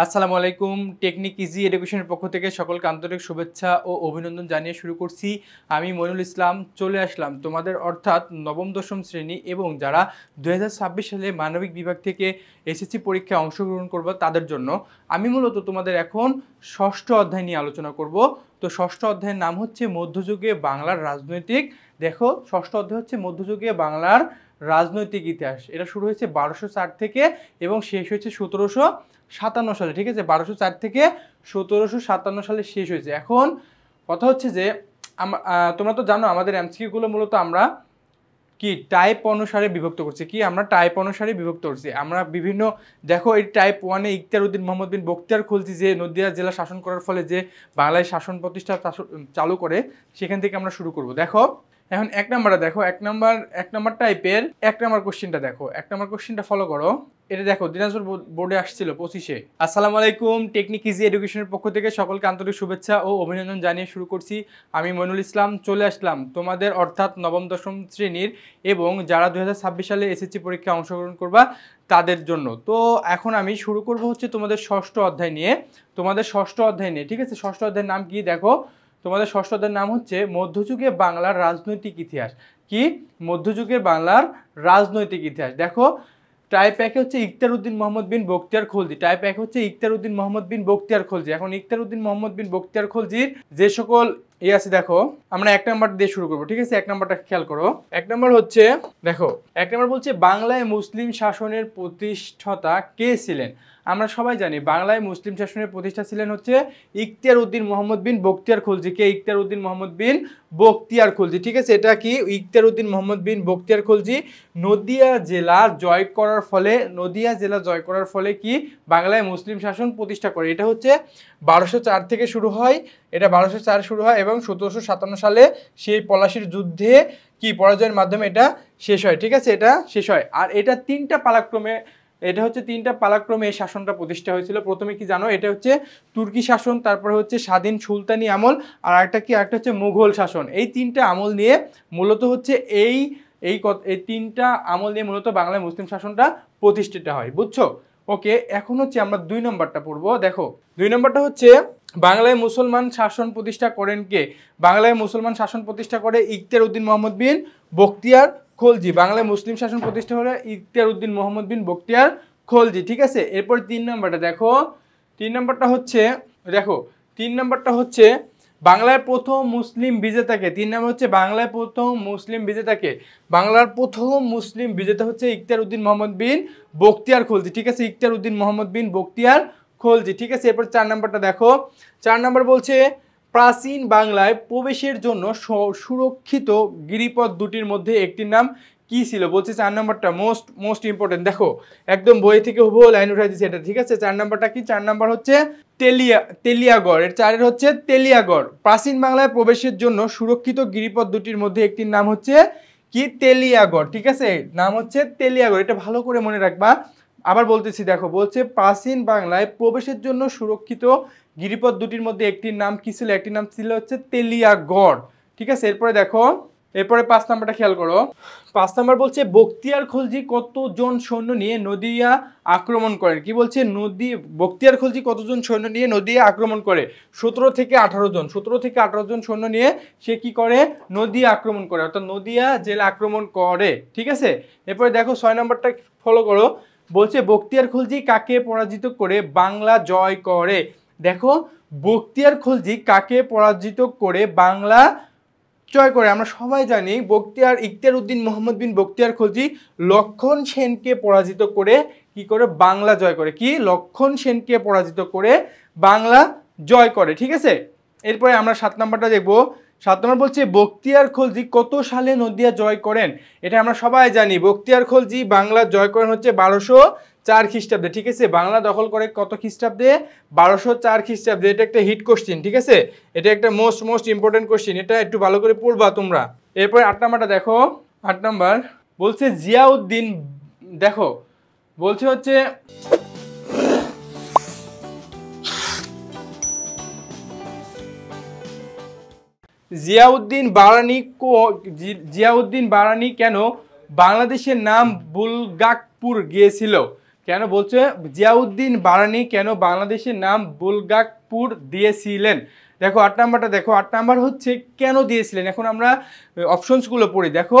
আসসালামু আলাইকুম। Technique easy এডুকেশনের পক্ষ থেকে সকলকে আন্তরিক শুভেচ্ছা ও অভিনন্দন জানিয়ে শুরু করছি। আমি মইনুল ইসলাম চলে আসলাম তোমাদের অর্থাৎ নবম দশম শ্রেণী এবং যারা 2026 সালে মানবিক বিভাগ থেকে এসএসসি পরীক্ষায় অংশগ্রহণ করবে তাদের জন্য। আমি মূলত তোমাদের এখন ষষ্ঠ অধ্যায় নিয়ে আলোচনা করব। তো ষষ্ঠ অধ্যায়ের নাম হচ্ছে মধ্যযুগে বাংলার রাজনৈতিক। দেখো, ষষ্ঠ অধ্যায় হচ্ছে মধ্যযুগে বাংলার রাজনৈতিক ইতিহাস। এটা শুরু হয়েছে 1204 থেকে এবং শেষ হয়েছে 1757 সালে। ঠিক আছে, 1204 থেকে 1757 সালে শেষ হয়েছে। এখন কথা হচ্ছে যে তোমরা তো জানো আমাদের এমসিকিউগুলো মূলত আমরা কি টাইপ অনুসারে বিভক্ত করছি। আমরা টাইপ অনুসারে বিভক্ত করছি। আমরা বিভিন্ন দেখো, এই টাইপ ওয়ানে ইখতিয়ার উদ্দিন মোহাম্মদ বিন বখতিয়ার খলজি যে নদিয়া জেলা শাসন করার ফলে যে বাংলায় শাসন প্রতিষ্ঠা চালু করে, সেখান থেকে আমরা শুরু করব। দেখো এখন এক নাম্বারে দেখো, এক নাম্বার টাইপের এক নাম্বার কোশ্চেনটা দেখো, এক নাম্বার কোশ্চেনটা ফলো করো। এটা দেখো, দিনাজপুর বোর্ডে আসছিল 25-এ। আসসালামু আলাইকুম। টেকনিক ইজি এডুকেশনের পক্ষ থেকে সকলকে আন্তরিক শুভেচ্ছা ও অভিনন্দন জানিয়ে শুরু করছি। আমি মইনুল ইসলাম চলে আসলাম তোমাদের অর্থাৎ নবম দশম শ্রেণীর এবং যারা 2026 সালে এসএসসি পরীক্ষায় অংশগ্রহণ করবা তাদের জন্য। তো এখন আমি শুরু করব হচ্ছে তোমাদের ষষ্ঠ অধ্যায় নিয়ে। ঠিক আছে, ষষ্ঠ অধ্যায়ের নাম কি দেখো, তোমাদের ষষ্ঠ অধ্যায়ের নাম হচ্ছে মধ্যযুগে বাংলার রাজনৈতিক ইতিহাস। কি? মধ্যযুগের বাংলার রাজনৈতিক ইতিহাস। দেখো, টাইপ একে হচ্ছে ইখতিয়ার উদ্দিন মোহাম্মদ বিন বখতিয়ার খলজি। টাইপ এক হচ্ছে ইখতিয়ার উদ্দিন মোহাম্মদ বিন বখতিয়ার খলজি। এখন ইখতিয়ার উদ্দিন মোহাম্মদ বিন বখতিয়ার খলজির যে সকল আছে দেখো, আমরা এক নাম্বার দিয়ে শুরু করবো। ঠিক আছে, এক নাম্বারটা খেয়াল করো। এক নাম্বার হচ্ছে দেখো, এক নাম্বার বলছে বাংলায় মুসলিম শাসনের প্রতিষ্ঠাতা কে ছিলেন। আমরা সবাই জানি বাংলায় মুসলিম শাসনের প্রতিষ্ঠা ছিলেন হচ্ছে ইখতিয়ার উদ্দিন মোহাম্মদ বিন বখতিয়ার খলজি। কে? ইখতিয়ার উদ্দিন মোহাম্মদ বিন বখতিয়ার খলজি। ঠিক আছে, এটা কি ইখতিয়ার উদ্দিন মোহাম্মদ বিন বখতিয়ার খলজি নদিয়া জেলা জয় করার ফলে কি বাংলায় মুসলিম শাসন প্রতিষ্ঠা করে। এটা হচ্ছে 1204 থেকে শুরু হয়। এটা 1204 শুরু হয় এবং 1757 সালে সেই পলাশীর যুদ্ধে কি পরাজয়ের মাধ্যমে এটা শেষ হয়। ঠিক আছে, এটা শেষ হয়। আর এটা তিনটা পালাক্রমে এই শাসনটা প্রতিষ্ঠা হয়েছিল। প্রথমে কি জানো, এটা হচ্ছে তুর্কি শাসন, তারপরে হচ্ছে স্বাধীন সুলতানি আমল, আর আরেকটা হচ্ছে মুঘল শাসন। এই তিনটা আমল নিয়ে মূলত হচ্ছে এই তিনটা আমল নিয়ে মূলত বাংলায় মুসলিম শাসনটা প্রতিষ্ঠিত হয়। বুঝছো? ওকে, এখন হচ্ছে আমরা 2 নম্বরটা পড়বো। দেখো, 2 নম্বরটা হচ্ছে বাংলায় মুসলমান শাসন প্রতিষ্ঠা করেন কে? বাংলায় মুসলমান শাসন প্রতিষ্ঠা করে ইখতিয়ার উদ্দিন মোহাম্মদ বিন বখতিয়ার খলজি। বাংলায় মুসলিম শাসন প্রতিষ্ঠা করে ইখতিয়ার উদ্দিন মোহাম্মদ বিন বখতিয়ার খলজি। ঠিক আছে, এরপর 3 নম্বরটা দেখো। 3 নম্বরটা হচ্ছে বাংলার প্রথম মুসলিম বিজেতাকে। 3 নম্বর হচ্ছে বাংলার প্রথম মুসলিম বিজেতাকে। বাংলার প্রথম মুসলিম বিজেতা হচ্ছে ইখতিয়ার উদ্দিন মোহাম্মদ বিন বখতিয়ার খলজি। ঠিক আছে, ইখতিয়ার উদ্দিন মোহাম্মদ বিন বখতিয়ার খলজি। ঠিক আছে, এরপর 4 নম্বরটা দেখো। 4 নম্বর বলছে প্রাচীন বাংলায় প্রবেশের জন্য সুরক্ষিত গিরিপথ দুটির মধ্যে একটির নাম কি ছিল? বলছে 4 নম্বরটা মোস্ট ইম্পর্টেন্ট। দেখো, একদম বই থেকে হুবহু লাইন উঠাই দিচ্ছে এটা। ঠিক আছে, 4 নম্বরটা কি? 4 নম্বর হচ্ছে তেলিয়াগড়। এর 4 হচ্ছে তেলিয়াগড়। প্রাচীন বাংলায় প্রবেশের জন্য সুরক্ষিত গিরিপথ দুটির মধ্যে একটির নাম হচ্ছে কি? তেলিয়াগড়। ঠিক আছে, নাম হচ্ছে তেলিয়াগড়। এটা ভালো করে মনে রাখবা। আবার বলতেছি, দেখো বলছে প্রাচীন বাংলায় প্রবেশের জন্য সুরক্ষিত গিরিপথ দুটির মধ্যে একটির নাম কি ছিল? একটির নাম ছিল হচ্ছে তেলিয়াগড়। ঠিক আছে, এরপরে 5 নাম্বারটা খেয়াল করো। 5 নাম্বার বলছে বখতিয়ার খলজি কতজন সৈন্য নিয়ে নদিয়া আক্রমণ করেন? কি বলছে? বখতিয়ার খলজি কতজন সৈন্য নিয়ে নদিয়া আক্রমণ করে? 17 থেকে 18 জন। 17 থেকে 18 জন সৈন্য নিয়ে সে কি করে? নদিয়া আক্রমণ করে, অর্থাৎ নদিয়া জেলা আক্রমণ করে। ঠিক আছে, এরপরে দেখো 6 নাম্বারটা ফলো করো। বলছে বখতিয়ার খলজি কাকে পরাজিত করে বাংলা জয় করে? দেখো, বখতিয়ার খলজি কাকে পরাজিত করে বাংলা জয় করে? আমরা সবাই জানি ইখতিয়ার উদ্দিন মোহাম্মদ বিন বখতিয়ার খলজি লক্ষণ সেনকে পরাজিত করে কি করে বাংলা জয় করে। কি? লক্ষণ সেনকে পরাজিত করে বাংলা জয় করে। ঠিক আছে, এরপরে আমরা 7 নাম্বারটা দেখবো। 7 নম্বর বলছে বখতিয়ার খলজি কত সালে নদিয়া জয় করেন? এটা আমরা সবাই জানি, বখতিয়ার খলজি বাংলা জয় করেন হচ্ছে 1204 খ্রিস্টাব্দে। ঠিক আছে, বাংলা দখল করে কত খ্রিস্টাব্দে? 1204 খ্রিস্টাব্দে। এটা একটা হিট কোশ্চেন। ঠিক আছে, এটা একটা মোস্ট ইম্পর্টেন্ট কোশ্চেন। এটা একটু ভালো করে পড়বা তোমরা। এরপরে 8 নাম্বারটা দেখো। 8 নাম্বার বলছে জিয়াউদ্দিন। দেখো, বলছে হচ্ছে জিয়াউদ্দিন বারানি কেন বাংলাদেশের নাম বুলগাকপুর গিয়েছিল? কেন বলছে জিয়াউদ্দিন বারানি কেন বাংলাদেশের নাম বুলগাকপুর দিয়েছিলেন? দেখো 8 নাম্বারটা দেখো, 8 নাম্বার হচ্ছে কেন দিয়েছিলেন। এখন আমরা অপশনসগুলো পড়ি। দেখো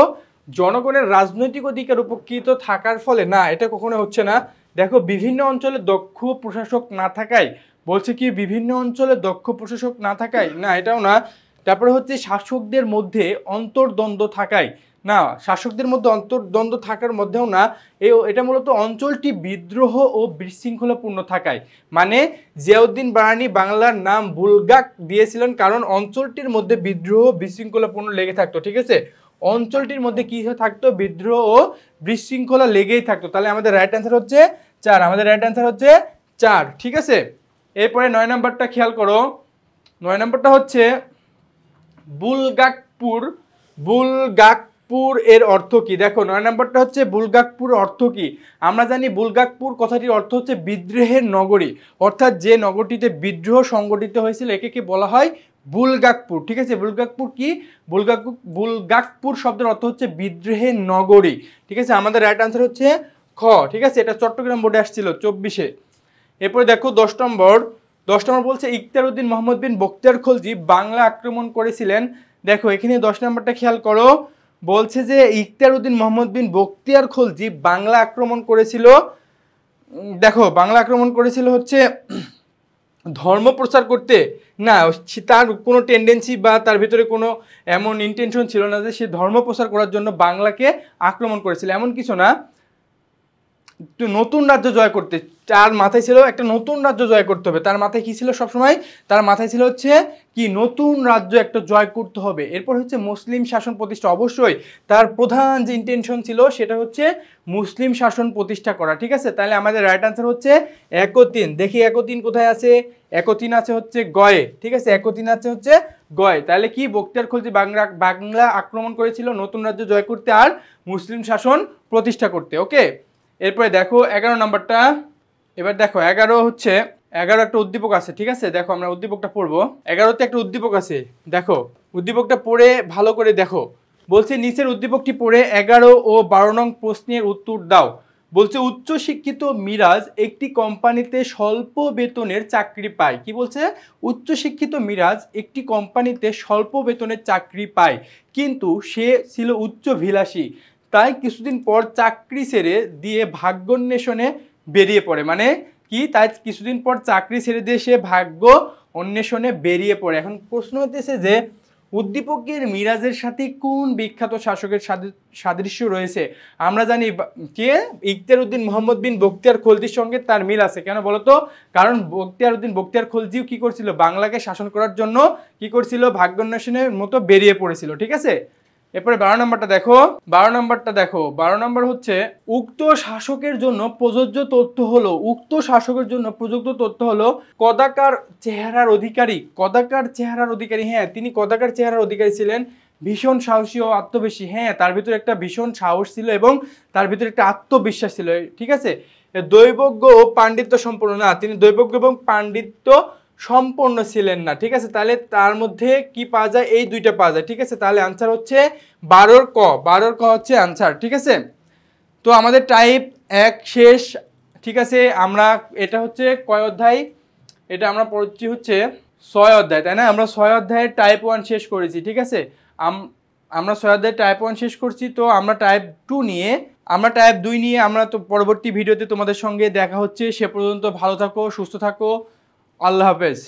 জনগণের রাজনৈতিক অধিকার উপকৃত থাকার ফলে, না এটা কখনো হচ্ছে না। দেখো বিভিন্ন অঞ্চলে দক্ষ প্রশাসক না থাকায়, বলছে কি বিভিন্ন অঞ্চলে দক্ষ প্রশাসক না থাকায়, না এটাও না। তারপরে হচ্ছে শাসকদের মধ্যে অন্তর্দ্বন্দ্ব থাকায়, না শাসকদের মধ্যে অন্তর্দ্বন্দ্ব থাকার মধ্যেও না। এটা মূলত অঞ্চলটি বিদ্রোহ ও বিশৃঙ্খলাপূর্ণ থাকায়। মানে জিয়াউদ্দিন বারানি বাংলার নাম বুলগাক দিয়েছিলেন কারণ অঞ্চলটির মধ্যে বিদ্রোহ বিশৃঙ্খলাপূর্ণ লেগে থাকতো। ঠিক আছে, অঞ্চলটির মধ্যে কি থাকতো, বিদ্রোহ ও বিশৃঙ্খলা লেগেই থাকতো। তাহলে আমাদের রাইট অ্যান্সার হচ্ছে 4, আমাদের রাইট অ্যান্সার হচ্ছে 4। ঠিক আছে, এরপরে 9 নাম্বারটা খেয়াল করো। 9 নাম্বারটা হচ্ছে বুলগাকপুর এর অর্থ কি? দেখো 9 নাম্বারটা হচ্ছে বুলগাকপুর অর্থ কি। আমরা জানি বুলগাকপুর কথাটির অর্থ হচ্ছে বিদ্রোহের নগরী, অর্থাৎ যে নগরীতে বিদ্রোহ সংগঠিত হয়েছিল একে কি বলা হয়, বুলগাকপুর। ঠিক আছে, বুলগাকপুর কি, বুলগাকপুর শব্দের অর্থ হচ্ছে বিদ্রোহের নগরী। ঠিক আছে, আমাদের রাইট আনসার হচ্ছে খ। ঠিক আছে, এটা চট্টগ্রাম বোর্ডে আসছিল 24-এ। এরপরে দেখো 10 নম্বর বলছে ইখতিয়ার উদ্দিন মোহাম্মদ বিন বখতিয়ার খলজি বাংলা আক্রমণ করেছিলেন। দেখো এখানে 10 নম্বরটা খেয়াল করো, বলছে যে ইখতিয়ার উদ্দিন মোহাম্মদ বিন বখতিয়ার খলজি বাংলা আক্রমণ করেছিল। দেখো বাংলা আক্রমণ করেছিল হচ্ছে ধর্ম প্রচার করতে, না তার কোনো টেন্ডেন্সি বা তার ভিতরে কোনো এমন ইন্টেনশন ছিল না যে সে ধর্ম প্রচার করার জন্য বাংলাকে আক্রমণ করেছিল, এমন কিছু না। নতুন রাজ্য জয় করতে, তার মাথায় ছিল একটা নতুন রাজ্য জয় করতে হবে। তার মাথায় কি ছিল সবসময়, তার মাথায় ছিল হচ্ছে কি নতুন রাজ্য একটা জয় করতে হবে। এরপর হচ্ছে মুসলিম শাসন প্রতিষ্ঠা, অবশ্যই তার প্রধান যে ইন্টেনশন ছিল সেটা হচ্ছে মুসলিম শাসন প্রতিষ্ঠা করা। ঠিক আছে, তাহলে আমাদের রাইট আনসার হচ্ছে 1 ও 3। দেখি 1 ও 3 কোথায় আছে, 1 ও 3 আছে হচ্ছে গয়ে। ঠিক আছে, 1 ও 3 আছে হচ্ছে গয়ে। তাহলে কি বখতিয়ার খলজি বাংলা আক্রমণ করেছিল নতুন রাজ্য জয় করতে আর মুসলিম শাসন প্রতিষ্ঠা করতে। ওকে, এরপরে দেখো 11 নাম্বারটা। এবার দেখো 11 হচ্ছে 11 একটা উদ্দীপক আছে। ঠিক আছে, দেখো আমরা উদ্দীপকটা পড়বো। 11তে একটা উদ্দীপক আছে, দেখো উদ্দীপকটা পড়ে ভালো করে দেখো। বলছে নিচের উদ্দীপকটি পড়ে 11 ও 12 নং প্রশ্নের উত্তর দাও। বলছে উচ্চ শিক্ষিত মিরাজ একটি কোম্পানিতে স্বল্প বেতনের চাকরি পায়। কি বলছে, উচ্চ শিক্ষিত মিরাজ একটি কোম্পানিতে স্বল্প বেতনের চাকরি পায়, কিন্তু সে ছিল উচ্চভিলাষী, তাই কিছুদিন পর চাকরি ছেড়ে দিয়ে ভাগ্যান্বেষণে বেরিয়ে পড়ে। মানে কি, তাই কিছুদিন পর চাকরি ছেড়ে দিয়ে সে ভাগ্য অন্বেষণে বেরিয়ে পড়ে। এখন প্রশ্ন হতেছে যে উদ্দীপকের মিরাজের সাথে কোন বিখ্যাত শাসকের সাদৃশ্য রয়েছে? আমরা জানি কে, ইখতিয়ার উদ্দিন মোহাম্মদ বিন বখতিয়ার খলজির সঙ্গে তার মিল আছে। কেন বলতো, কারণ ইখতিয়ার উদ্দিন বখতিয়ার খলজিও কি করছিল, বাংলাকে শাসন করার জন্য কি করছিল, ভাগ্যান্বেষণের মতো বেরিয়ে পড়েছিল। ঠিক আছে, এরপরে 12 নম্বরটা দেখো। 12 নম্বর হচ্ছে উক্ত শাসকের জন্য প্রযোজ্য তথ্য হলো, উক্ত শাসকের জন্য প্রযোজ্য তথ্য হলো কদাকার চেহারার অধিকারী। কদাকার চেহারার অধিকারী, হ্যাঁ তিনি কদাকার চেহারার অধিকারী ছিলেন, ভীষণ সাহসী ও আত্মবিশ্বাসী। হ্যাঁ, তার ভিতরে একটা ভীষণ সাহস ছিল এবং তার ভিতরে একটা আত্মবিশ্বাস ছিল। ঠিক আছে, দৈবজ্ঞ ও পাণ্ডিত্য সম্পন্ন, না তিনি দৈবজ্ঞ এবং পাণ্ডিত্য সম্পন্ন ছিলেন না। ঠিক আছে, তাহলে তার মধ্যে কি পাওয়া যায়, এই দুইটা পাওয়া যায়। ঠিক আছে, তাহলে আনসার হচ্ছে 12 ক। 12 ক হচ্ছে আনসার। ঠিক আছে, তো আমাদের টাইপ 1 শেষ। ঠিক আছে, আমরা এটা হচ্ছে কয় অধ্যায়, এটা আমরা পড়ছি হচ্ছে 6 অধ্যায়, তাই না? আমরা 6 অধ্যায়ের টাইপ 1 শেষ করেছি। ঠিক আছে, আমরা 6 অধ্যায়ের টাইপ 1 শেষ করছি। তো আমরা টাইপ 2 নিয়ে, আমরা টাইপ 2 নিয়ে আমরা তো পরবর্তী ভিডিওতে তোমাদের সঙ্গে দেখা হচ্ছে। সে পর্যন্ত ভালো থাকো, সুস্থ থাকো, আল্লাহ হাফেজ।